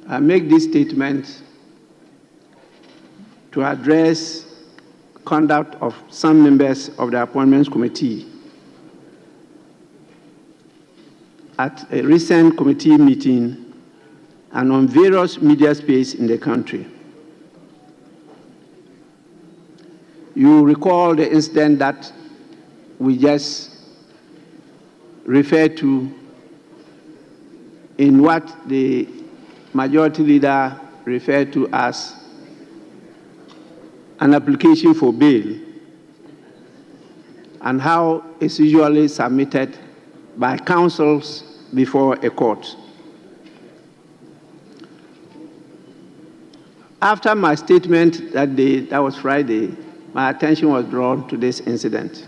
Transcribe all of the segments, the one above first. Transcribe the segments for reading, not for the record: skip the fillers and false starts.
I make this statement to address conduct of some members of the Appointments Committee at a recent committee meeting and on various media space in the country. You recall the incident that we just referred to in what the majority leader referred to as an application for bail, and how it's usually submitted by counsels before a court. After my statement that day, that was Friday, my attention was drawn to this incident.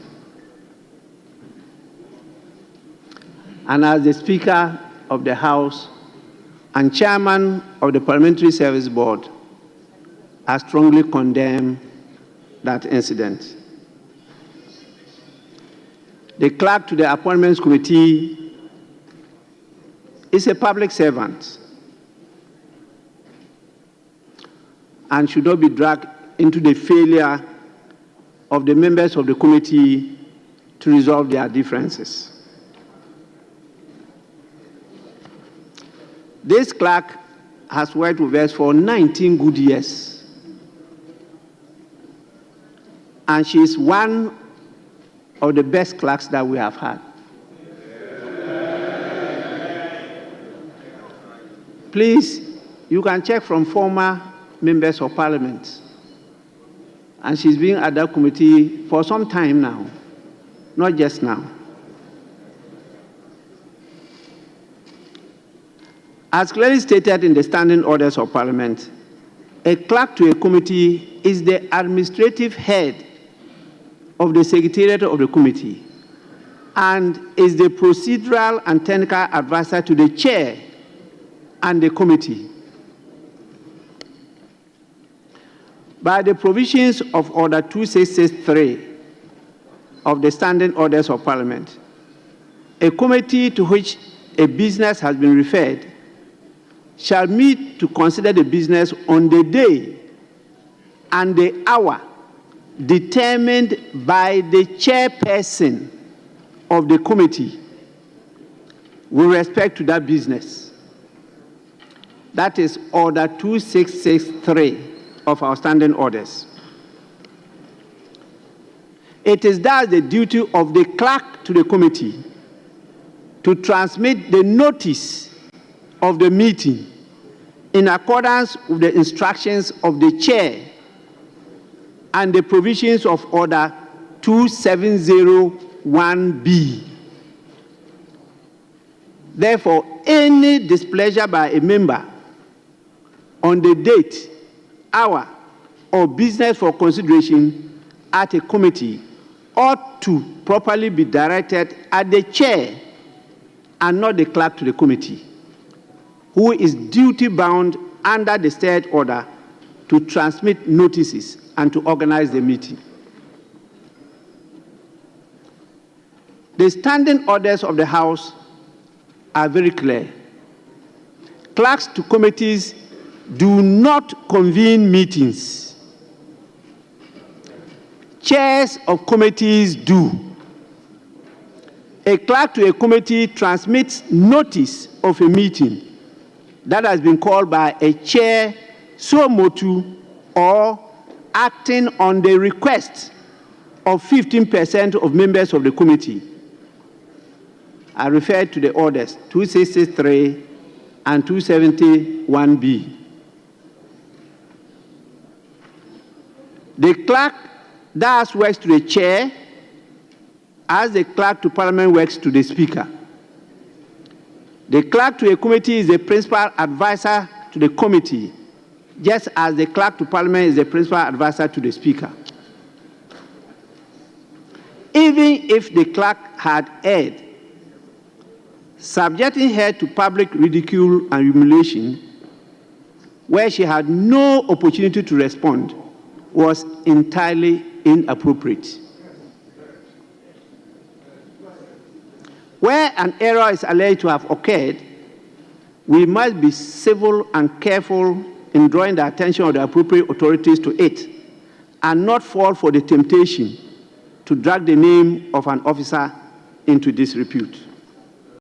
And as the Speaker of the House and Chairman of the Parliamentary Service Board, I strongly condemn that incident. The clerk to the Appointments Committee is a public servant and should not be dragged into the failure of the members of the committee to resolve their differences. This clerk has worked with us for 19 good years, and she is one of the best clerks that we have had. Please, you can check from former members of parliament, and she's been at that committee for some time now, not just now. As clearly stated in the standing orders of Parliament, a clerk to a committee is the administrative head of the secretariat of the committee and is the procedural and technical advisor to the chair and the committee. By the provisions of Order 2663 of the standing orders of Parliament, a committee to which a business has been referred shall meet to consider the business on the day and the hour determined by the chairperson of the committee with respect to that business. That is Order 2663 of our standing orders. It is thus the duty of the clerk to the committee to transmit the notice of the meeting in accordance with the instructions of the chair and the provisions of Order 2701B. Therefore, any displeasure by a member on the date, hour, or business for consideration at a committee ought to properly be directed at the chair and not the clerk to the committee, who is duty-bound under the said order to transmit notices and to organize the meeting. The standing orders of the House are very clear. Clerks to committees do not convene meetings. Chairs of committees do. A clerk to a committee transmits notice of a meeting that has been called by a chair so motu or acting on the request of 15% of members of the committee. I refer to the orders 2663 and 271B. The clerk thus works to the chair as the clerk to Parliament works to the Speaker. The clerk to a committee is the principal advisor to the committee, just as the clerk to Parliament is the principal advisor to the Speaker. Even if the clerk had erred, subjecting her to public ridicule and humiliation, where she had no opportunity to respond, was entirely inappropriate. Where an error is alleged to have occurred, we must be civil and careful in drawing the attention of the appropriate authorities to it, and not fall for the temptation to drag the name of an officer into disrepute.